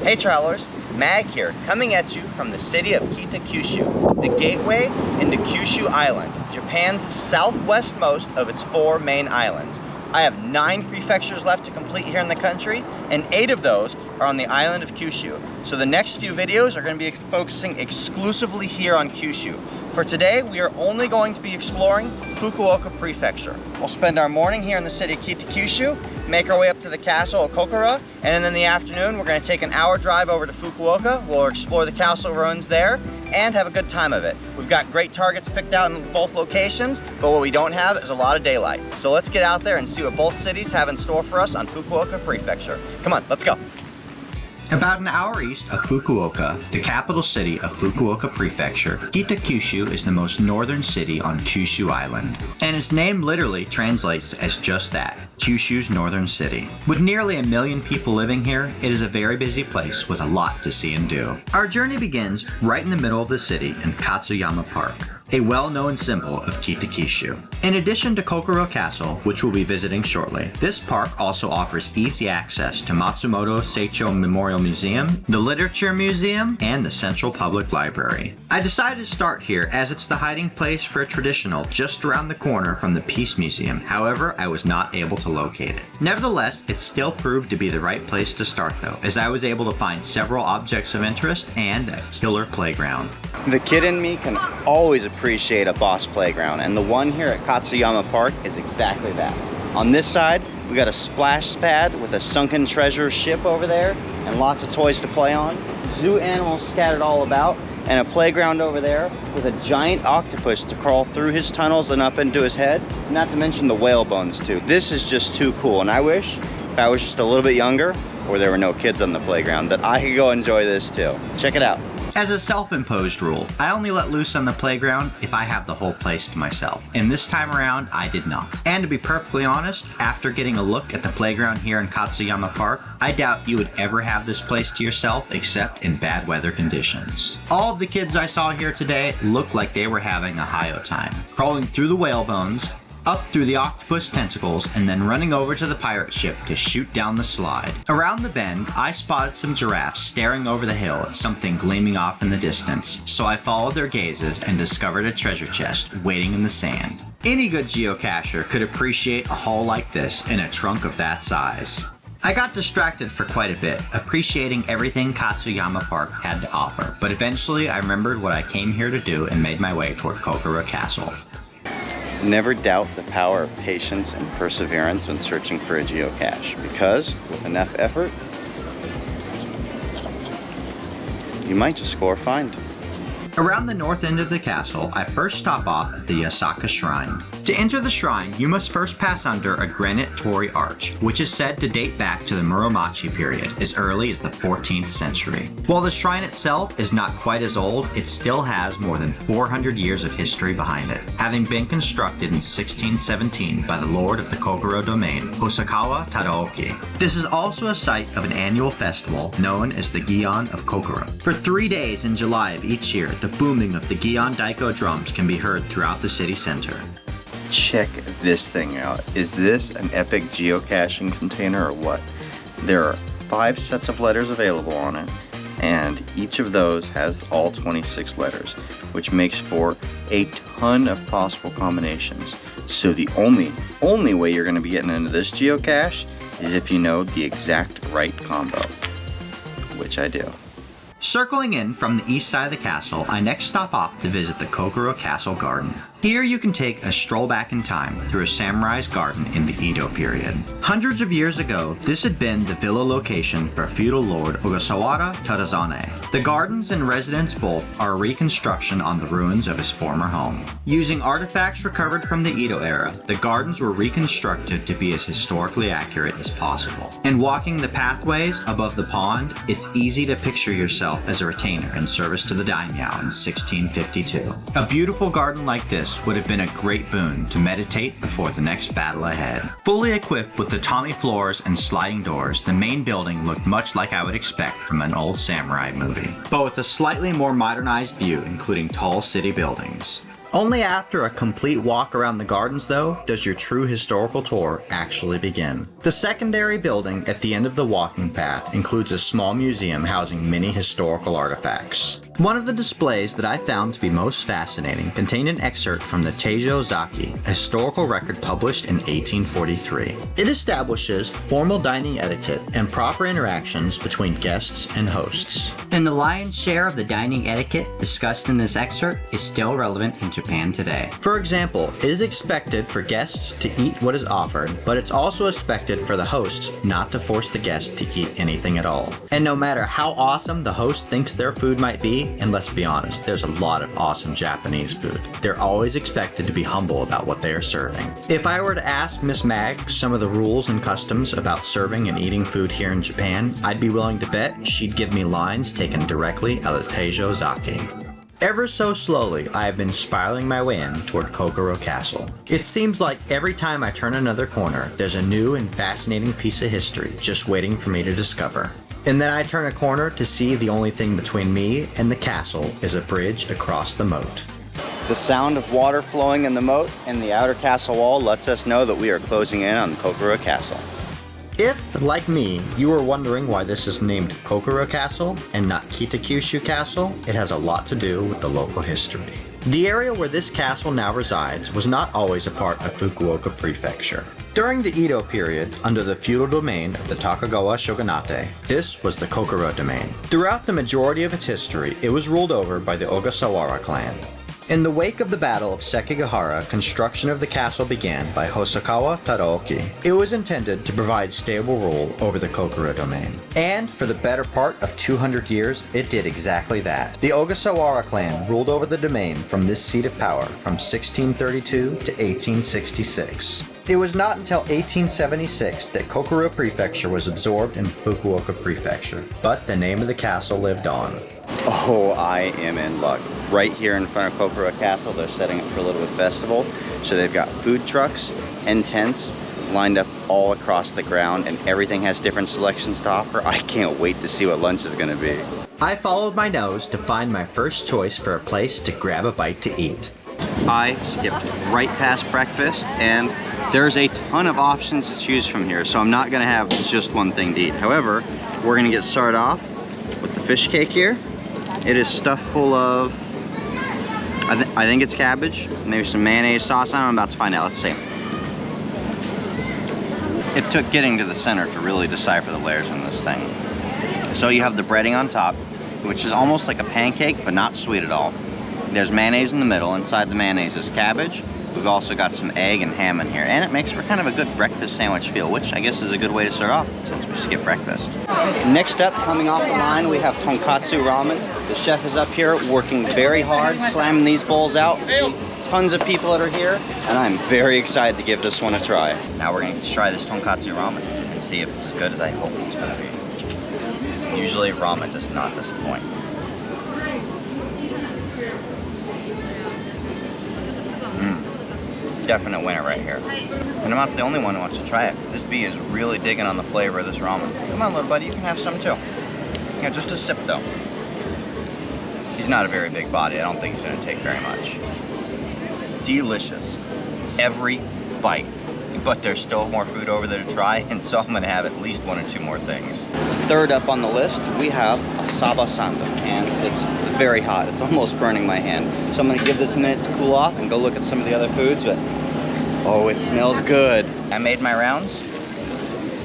Hey travelers, Mag here, coming at you from the city of Kitakyushu, the gateway into Kyushu Island, Japan's southwestmost of its 4 main islands. I have 9 prefectures left to complete here in the country, and 8 of those are on the island of Kyushu. So the next few videos are going to be focusing exclusively here on Kyushu. For today, we are only going to be exploring Fukuoka Prefecture. We'll spend our morning here in the city of Kitakyushu, make our way up to the castle of Kokura, and then in the afternoon, we're going to take an hour drive over to Fukuoka. We'll explore the castle ruins there and have a good time of it. We've got great targets picked out in both locations, but what we don't have is a lot of daylight. So let's get out there and see what both cities have in store for us on Fukuoka Prefecture. Come on, let's go. About an hour east of Fukuoka, the capital city of Fukuoka Prefecture, Kitakyushu is the most northern city on Kyushu Island, and its name literally translates as just that, Kyushu's northern city. With nearly 1 million people living here, it is a very busy place with a lot to see and do. Our journey begins right in the middle of the city in Katsuyama Park, a well-known symbol of Kitakyushu. In addition to Kokura Castle, which we'll be visiting shortly, this park also offers easy access to Matsumoto Seicho Memorial Museum, the Literature Museum, and the Central Public Library. I decided to start here as it's the hiding place for a traditional just around the corner from the Peace Museum. However, I was not able to locate it. Nevertheless, it still proved to be the right place to start though, as I was able to find several objects of interest and a killer playground. The kid in me can always appreciate a boss playground, and the one here at Katsuyama Park is exactly that. On this side, we got a splash pad with a sunken treasure ship over there and lots of toys to play on, zoo animals scattered all about, and a playground over there with a giant octopus to crawl through his tunnels and up into his head, not to mention the whale bones too. This is just too cool, and I wish if I was just a little bit younger or there were no kids on the playground that I could go enjoy this too. Check it out. As a self-imposed rule, I only let loose on the playground if I have the whole place to myself. And this time around, I did not. And to be perfectly honest, after getting a look at the playground here in Katsuyama Park, I doubt you would ever have this place to yourself except in bad weather conditions. All of the kids I saw here today looked like they were having a high-o time, crawling through the whale bones, up through the octopus tentacles, and then running over to the pirate ship to shoot down the slide. Around the bend, I spotted some giraffes staring over the hill at something gleaming off in the distance, so I followed their gazes and discovered a treasure chest waiting in the sand. Any good geocacher could appreciate a haul like this in a trunk of that size. I got distracted for quite a bit, appreciating everything Katsuyama Park had to offer, but eventually I remembered what I came here to do and made my way toward Kokura Castle. Never doubt the power of patience and perseverance when searching for a geocache, because with enough effort, you might just score a find. Around the north end of the castle, I first stop off at the Yasaka Shrine. To enter the shrine, you must first pass under a granite torii arch, which is said to date back to the Muromachi period, as early as the 14th century. While the shrine itself is not quite as old, it still has more than 400 years of history behind it, having been constructed in 1617 by the lord of the Kokura domain, Hosokawa Tadaoki. This is also a site of an annual festival known as the Gion of Kokura. For 3 days in July of each year, the booming of the Gion Daiko drums can be heard throughout the city center. Check this thing out. Is this an epic geocaching container or what? There are 5 sets of letters available on it, and each of those has all 26 letters, which makes for a ton of possible combinations. So the only way you're going to be getting into this geocache is if you know the exact right combo, which I do. Circling in from the east side of the castle, I next stop off to visit the Kokura Castle Garden. Here you can take a stroll back in time through a samurai's garden in the Edo period. Hundreds of years ago, this had been the villa location for feudal lord Ogasawara Tadazane. The gardens and residence both are a reconstruction on the ruins of his former home. Using artifacts recovered from the Edo era, the gardens were reconstructed to be as historically accurate as possible. And walking the pathways above the pond, it's easy to picture yourself as a retainer in service to the daimyo in 1652. A beautiful garden like this would have been a great boon to meditate before the next battle ahead. Fully equipped with tatami floors and sliding doors, the main building looked much like I would expect from an old samurai movie, but with a slightly more modernized view, including tall city buildings. Only after a complete walk around the gardens, though, does your true historical tour actually begin. The secondary building at the end of the walking path includes a small museum housing many historical artifacts. One of the displays that I found to be most fascinating contained an excerpt from the Teijo Zaki, a historical record published in 1843. It establishes formal dining etiquette and proper interactions between guests and hosts. And the lion's share of the dining etiquette discussed in this excerpt is still relevant in Japan today. For example, it is expected for guests to eat what is offered, but it's also expected for the hosts not to force the guest to eat anything at all. And no matter how awesome the host thinks their food might be, and let's be honest, there's a lot of awesome Japanese food, they're always expected to be humble about what they are serving. If I were to ask Miss Mag some of the rules and customs about serving and eating food here in Japan, I'd be willing to bet she'd give me lines taken directly out of Teijo Zaki. Ever so slowly, I have been spiraling my way in toward Kokura Castle. It seems like every time I turn another corner, there's a new and fascinating piece of history just waiting for me to discover. And then I turn a corner to see the only thing between me and the castle is a bridge across the moat. The sound of water flowing in the moat and the outer castle wall lets us know that we are closing in on Kokura Castle. If, like me, you were wondering why this is named Kokura Castle and not Kitakyushu Castle, it has a lot to do with the local history. The area where this castle now resides was not always a part of Fukuoka Prefecture. During the Edo period, under the feudal domain of the Tokugawa shogunate, this was the Kokura domain. Throughout the majority of its history, it was ruled over by the Ogasawara clan. In the wake of the Battle of Sekigahara, construction of the castle began by Hosokawa Tadaoki. It was intended to provide stable rule over the Kokura domain. And for the better part of 200 years, it did exactly that. The Ogasawara clan ruled over the domain from this seat of power from 1632 to 1866. It was not until 1876 that Kokura Prefecture was absorbed in Fukuoka Prefecture, but the name of the castle lived on. Oh, I am in luck. Right here in front of Kokura Castle, they're setting up for a little bit festival. So they've got food trucks and tents lined up all across the ground, and everything has different selections to offer. I can't wait to see what lunch is gonna be. I followed my nose to find my first choice for a place to grab a bite to eat. I skipped right past breakfast, and there's a ton of options to choose from here, so I'm not gonna have just one thing to eat. However, we're gonna get started off with the fish cake here. It is stuffed full of, I think it's cabbage, maybe some mayonnaise sauce. I'm about to find out. Let's see. It took getting to the center to really decipher the layers in this thing. So you have the breading on top, which is almost like a pancake, but not sweet at all. There's mayonnaise in the middle. Inside the mayonnaise is cabbage. We've also got some egg and ham in here, and it makes for kind of a good breakfast sandwich feel, which I guess is a good way to start off since we skipped breakfast. Next up, coming off the line, we have tonkatsu ramen. The chef is up here working very hard, slamming these bowls out. Tons of people that are here, and I'm very excited to give this one a try. Now we're going to try this tonkatsu ramen and see if it's as good as I hope it's going to be. Usually ramen does not disappoint. Definite winner right here. And I'm not the only one who wants to try it. This bee is really digging on the flavor of this ramen. Come on, little buddy, you can have some too. Yeah, just a sip though. He's not a very big body. I don't think he's gonna take very much. Delicious. Every bite. But there's still more food over there to try, and so I'm gonna have at least one or two more things. Third up on the list, we have a saba sando, and it's very hot. It's almost burning my hand. So I'm gonna give this a minute to cool off and go look at some of the other foods, but oh, it smells good. I made my rounds,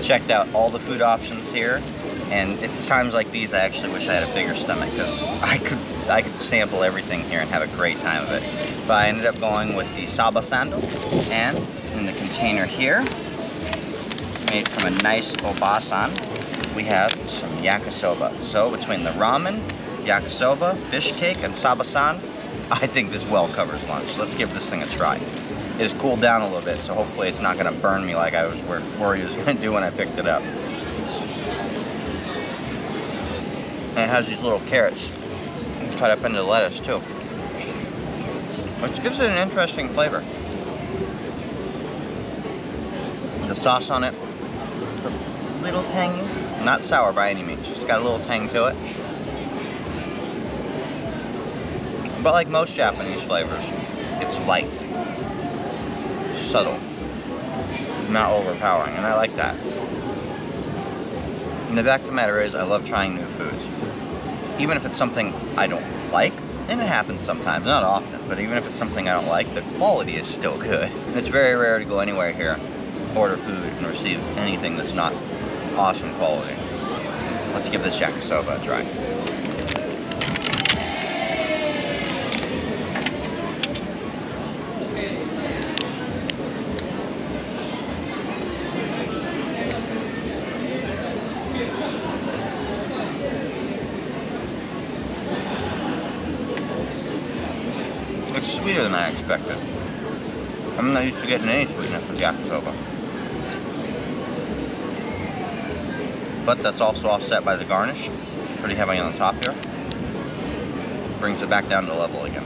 checked out all the food options here, and it's times like these I actually wish I had a bigger stomach, because I could sample everything here and have a great time of it. But I ended up going with the saba sando, and in the container here, made from a nice obasan, we have some yakisoba. So between the ramen, yakisoba, fish cake, and sabasan, I think this well covers lunch. Let's give this thing a try. It has cooled down a little bit, so hopefully it's not gonna burn me like I was worried it was gonna do when I picked it up. And it has these little carrots. It's cut up into lettuce too, which gives it an interesting flavor. The sauce on it, it's a little tangy. Not sour by any means, just got a little tang to it. But like most Japanese flavors, It's light, subtle, not overpowering, and I like that. And the fact of the matter is, I love trying new foods. Even if it's something I don't like, and it happens sometimes, not often, but even if it's something I don't like, the quality is still good. It's very rare to go anywhere here, order food, and receive anything that's not awesome quality. Let's give this yakisoba a try. It's sweeter than I expected. I'm not used to getting any sweetness with yakisoba. But that's also offset by the garnish. Pretty heavy on the top here. Brings it back down to level again.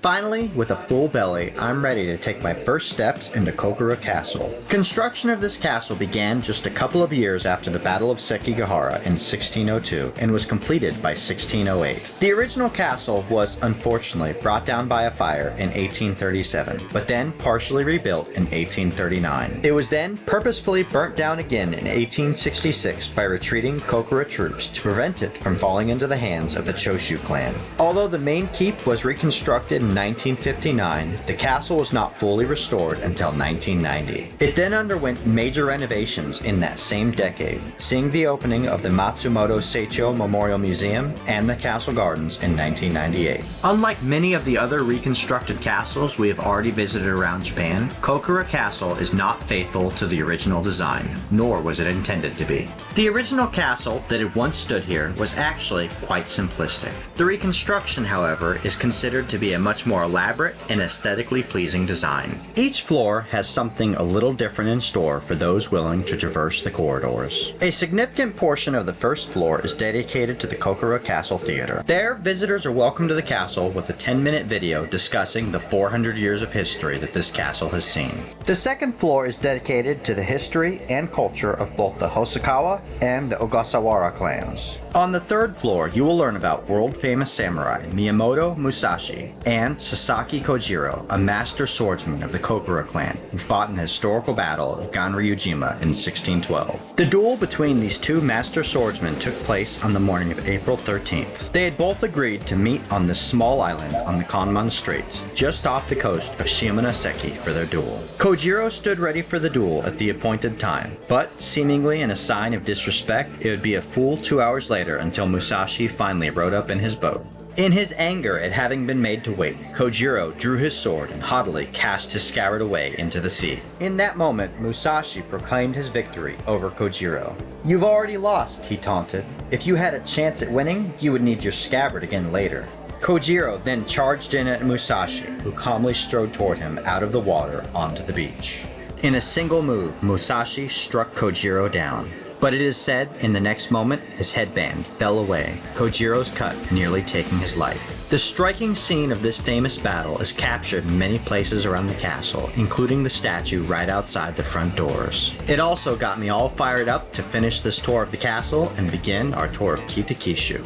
Finally, with a full belly, I'm ready to take my first steps into Kokura Castle. Construction of this castle began just a couple of years after the Battle of Sekigahara in 1602 and was completed by 1608. The original castle was unfortunately brought down by a fire in 1837, but then partially rebuilt in 1839. It was then purposefully burnt down again in 1866 by retreating Kokura troops to prevent it from falling into the hands of the Kyushu clan. Although the main keep was reconstructed in 1959, the castle was not fully restored until 1990. It then underwent major renovations in that same decade, seeing the opening of the Matsumoto Seicho Memorial Museum and the Castle Gardens in 1998. Unlike many of the other reconstructed castles we have already visited around Japan, Kokura Castle is not faithful to the original design, nor was it intended to be. The original castle that had once stood here was actually quite simplistic. The reconstruction, however, is considered to be a much more elaborate and aesthetically pleasing design. Each floor has something a little different in store for those willing to traverse the corridors. A significant portion of the first floor is dedicated to the Kokura Castle Theater. There, visitors are welcome to the castle with a 10-minute video discussing the 400 years of history that this castle has seen. The second floor is dedicated to the history and culture of both the Hosokawa and the Ogasawara clans. On the third floor, you will learn about world-famous samurai Miyamoto Musashi and Sasaki Kojiro, a master swordsman of the Kokura clan who fought in the historical battle of Ganryujima in 1612. The duel between these two master swordsmen took place on the morning of April 13th. They had both agreed to meet on this small island on the Kanman Straits, just off the coast of Shimonoseki for their duel. Kojiro stood ready for the duel at the appointed time, but seemingly in a sign of disrespect, it would be a full 2 hours later until Musashi finally rode up in his boat. In his anger at having been made to wait, Kojiro drew his sword and haughtily cast his scabbard away into the sea. In that moment, Musashi proclaimed his victory over Kojiro. "You've already lost," he taunted. "If you had a chance at winning, you would need your scabbard again later." Kojiro then charged in at Musashi, who calmly strode toward him out of the water onto the beach. In a single move, Musashi struck Kojiro down. But it is said, in the next moment, his headband fell away, Kojiro's cut nearly taking his life. The striking scene of this famous battle is captured in many places around the castle, including the statue right outside the front doors. It also got me all fired up to finish this tour of the castle and begin our tour of Kitakyushu.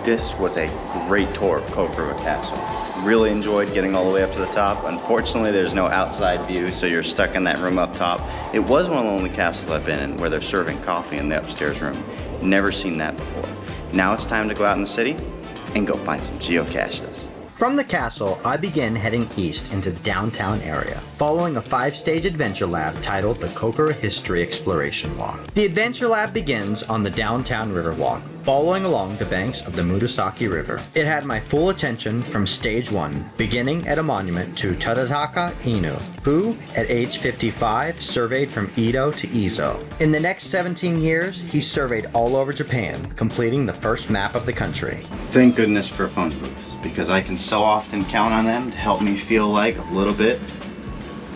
This was a great tour of Kokura Castle. Really enjoyed getting all the way up to the top. Unfortunately, there's no outside view, so you're stuck in that room up top. It was one of the only castles I've been in where they're serving coffee in the upstairs room. Never seen that before. Now it's time to go out in the city and go find some geocaches. From the castle, I begin heading east into the downtown area, following a 5-stage adventure lab titled the Kokura History Exploration Walk. The adventure lab begins on the downtown Riverwalk, following along the banks of the Murasaki River. It had my full attention from stage 1, beginning at a monument to Tadataka Inu, who, at age 55, surveyed from Edo to Izo. In the next 17 years, he surveyed all over Japan, completing the first map of the country. Thank goodness for phone booths, because I can so often count on them to help me feel like a little bit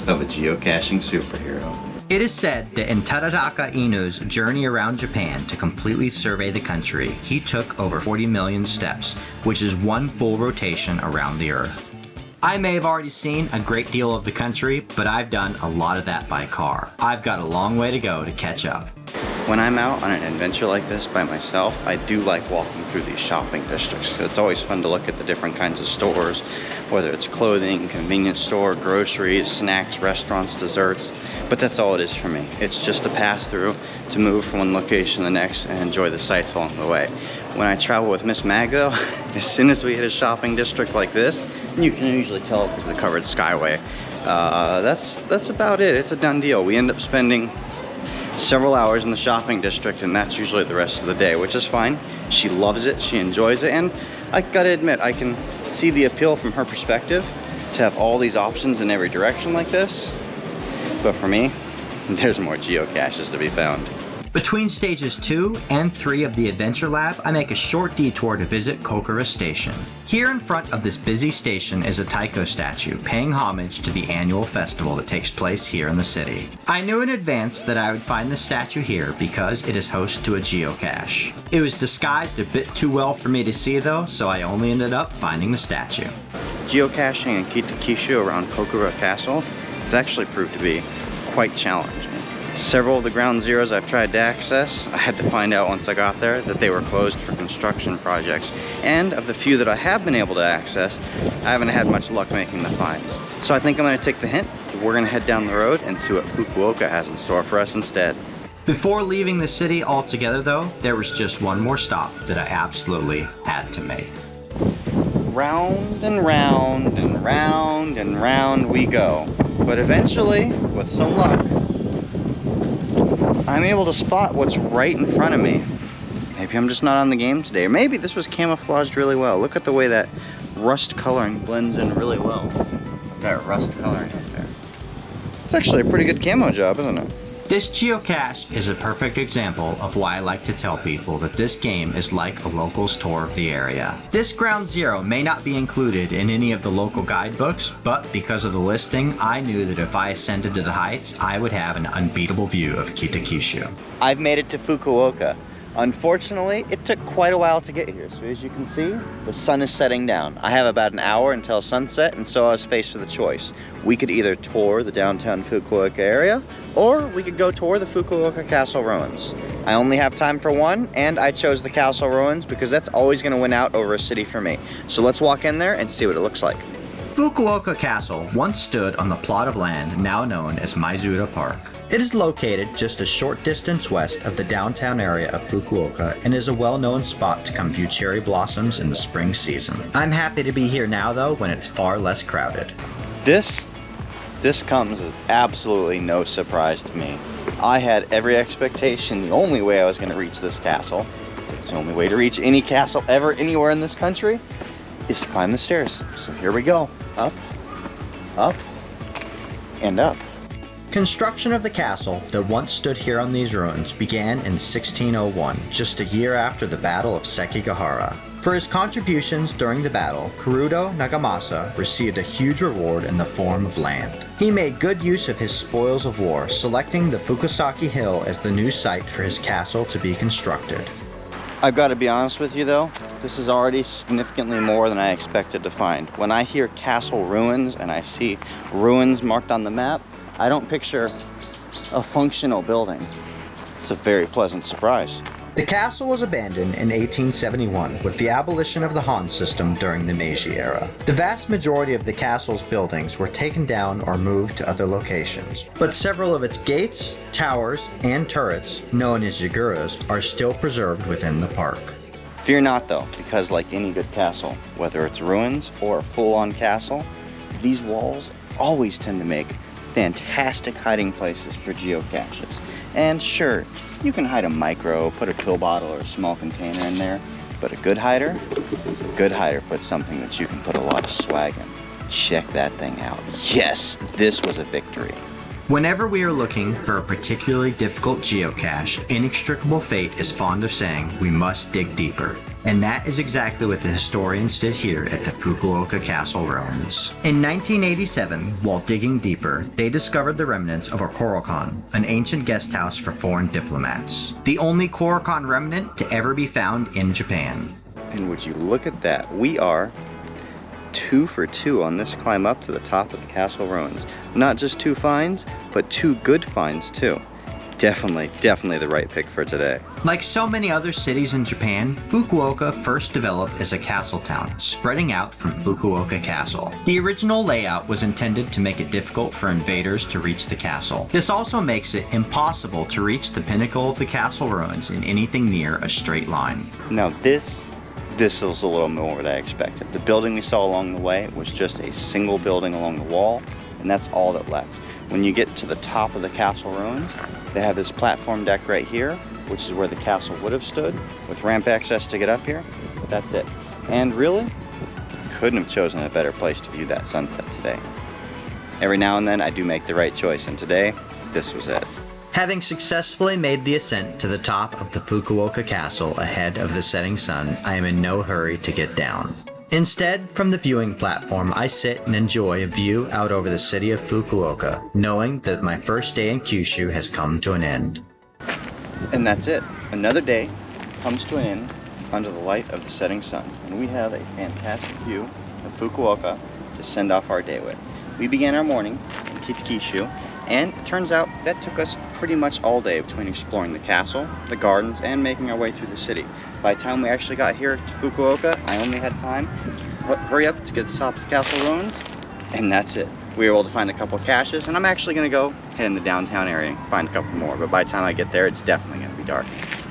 of a geocaching superhero. It is said that in Tadataka Inu's journey around Japan to completely survey the country, he took over 40 million steps, which is one full rotation around the Earth. I may have already seen a great deal of the country, but I've done a lot of that by car. I've got a long way to go to catch up. When I'm out on an adventure like this by myself, I do like walking through these shopping districts. It's always fun to look at the different kinds of stores, whether it's clothing, convenience store, groceries, snacks, restaurants, desserts, but that's all it is for me. It's just a pass through to move from one location to the next and enjoy the sights along the way. When I travel with Miss Mag though, as soon as we hit a shopping district like this, you can usually tell because of the covered skyway, that's about it. It's a done deal. We end up spending several hours in the shopping district, and that's usually the rest of the day, which is fine. She loves it, she enjoys it, and I gotta admit, I can see the appeal from her perspective to have all these options in every direction like this. But for me, there's more geocaches to be found. Between stages 2 and 3 of the Adventure Lab, I make a short detour to visit Kokura Station. Here in front of this busy station is a taiko statue paying homage to the annual festival that takes place here in the city. I knew in advance that I would find the statue here because it is host to a geocache. It was disguised a bit too well for me to see though, so I only ended up finding the statue. Geocaching in Kitakyushu around Kokura Castle has actually proved to be quite challenging. Several of the ground zeros I've tried to access, I had to find out once I got there that they were closed for construction projects. And of the few that I have been able to access, I haven't had much luck making the finds. So I think I'm gonna take the hint. We're gonna head down the road and see what Fukuoka has in store for us instead. Before leaving the city altogether though, there was just one more stop that I absolutely had to make. Round and round and round and round we go. But eventually, with some luck, I'm able to spot what's right in front of me. Maybe I'm just not on the game today, or maybe this was camouflaged really well. Look at the way that rust coloring blends in really well. That rust coloring right there. It's actually a pretty good camo job, isn't it? This geocache is a perfect example of why I like to tell people that this game is like a local's tour of the area. This ground zero may not be included in any of the local guidebooks, but because of the listing, I knew that if I ascended to the heights, I would have an unbeatable view of Kitakyushu. I've made it to Fukuoka. Unfortunately, it took quite a while to get here, so as you can see, the sun is setting down. I have about an hour until sunset, and so I was faced with a choice. We could either tour the downtown Fukuoka area, or we could go tour the Fukuoka Castle ruins. I only have time for one, and I chose the castle ruins because that's always going to win out over a city for me. So let's walk in there and see what it looks like. Fukuoka Castle once stood on the plot of land now known as Maizuru Park. It is located just a short distance west of the downtown area of Fukuoka and is a well-known spot to come view cherry blossoms in the spring season. I'm happy to be here now though when it's far less crowded. This comes as absolutely no surprise to me. I had every expectation the only way I was going to reach this castle, it's the only way to reach any castle ever anywhere in this country, is to climb the stairs. So here we go. Up, up, and up. Construction of the castle that once stood here on these ruins began in 1601, just a year after the Battle of Sekigahara. For his contributions during the battle, Kurudo Nagamasa received a huge reward in the form of land. He made good use of his spoils of war, selecting the Fukusaki Hill as the new site for his castle to be constructed. I've got to be honest with you though, this is already significantly more than I expected to find. When I hear castle ruins and I see ruins marked on the map, I don't picture a functional building. It's a very pleasant surprise. The castle was abandoned in 1871 with the abolition of the Han system during the Meiji era. The vast majority of the castle's buildings were taken down or moved to other locations, but several of its gates, towers, and turrets, known as yagures, are still preserved within the park. Fear not though, because like any good castle, whether it's ruins or a full-on castle, these walls always tend to make fantastic hiding places for geocaches. And sure, you can hide a micro, put a pill bottle or a small container in there, but a good hider puts something that you can put a lot of swag in. Check that thing out. Yes, this was a victory. Whenever we are looking for a particularly difficult geocache, Inextricable Fate is fond of saying we must dig deeper. And that is exactly what the historians did here at the Fukuoka Castle ruins. In 1987, while digging deeper, they discovered the remnants of a Korokan, an ancient guest house for foreign diplomats. The only Korokan remnant to ever be found in Japan. And would you look at that, we are 2 for 2 on this climb up to the top of the castle ruins. Not just 2 finds, but 2 good finds too. Definitely the right pick for today. Like so many other cities in Japan, Fukuoka first developed as a castle town, spreading out from Fukuoka Castle. The original layout was intended to make it difficult for invaders to reach the castle. This also makes it impossible to reach the pinnacle of the castle ruins in anything near a straight line. Now this was a little more than I expected. The building we saw along the way was just a single building along the wall, and that's all that left. When you get to the top of the castle ruins, they have this platform deck right here, which is where the castle would have stood, with ramp access to get up here, but that's it. And really, couldn't have chosen a better place to view that sunset today. Every now and then I do make the right choice, and today, this was it. Having successfully made the ascent to the top of the Fukuoka Castle ahead of the setting sun, I am in no hurry to get down. Instead, from the viewing platform, I sit and enjoy a view out over the city of Fukuoka, knowing that my first day in Kyushu has come to an end. And that's it. Another day comes to an end under the light of the setting sun, and we have a fantastic view of Fukuoka to send off our day with. We began our morning in Kitakyushu, and it turns out that took us pretty much all day between exploring the castle, the gardens, and making our way through the city. By the time we actually got here to Fukuoka, I only had time to hurry up to get to the top of the castle ruins, and that's it. We were able to find a couple of caches, and I'm actually going to go head in the downtown area and find a couple more, but by the time I get there, it's definitely going to be dark.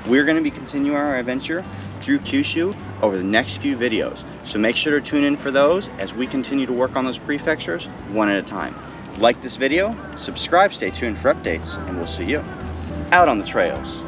We're going to be continuing our adventure through Kyushu over the next few videos, so make sure to tune in for those as we continue to work on those prefectures one at a time. Like this video, subscribe, stay tuned for updates, and we'll see you out on the trails.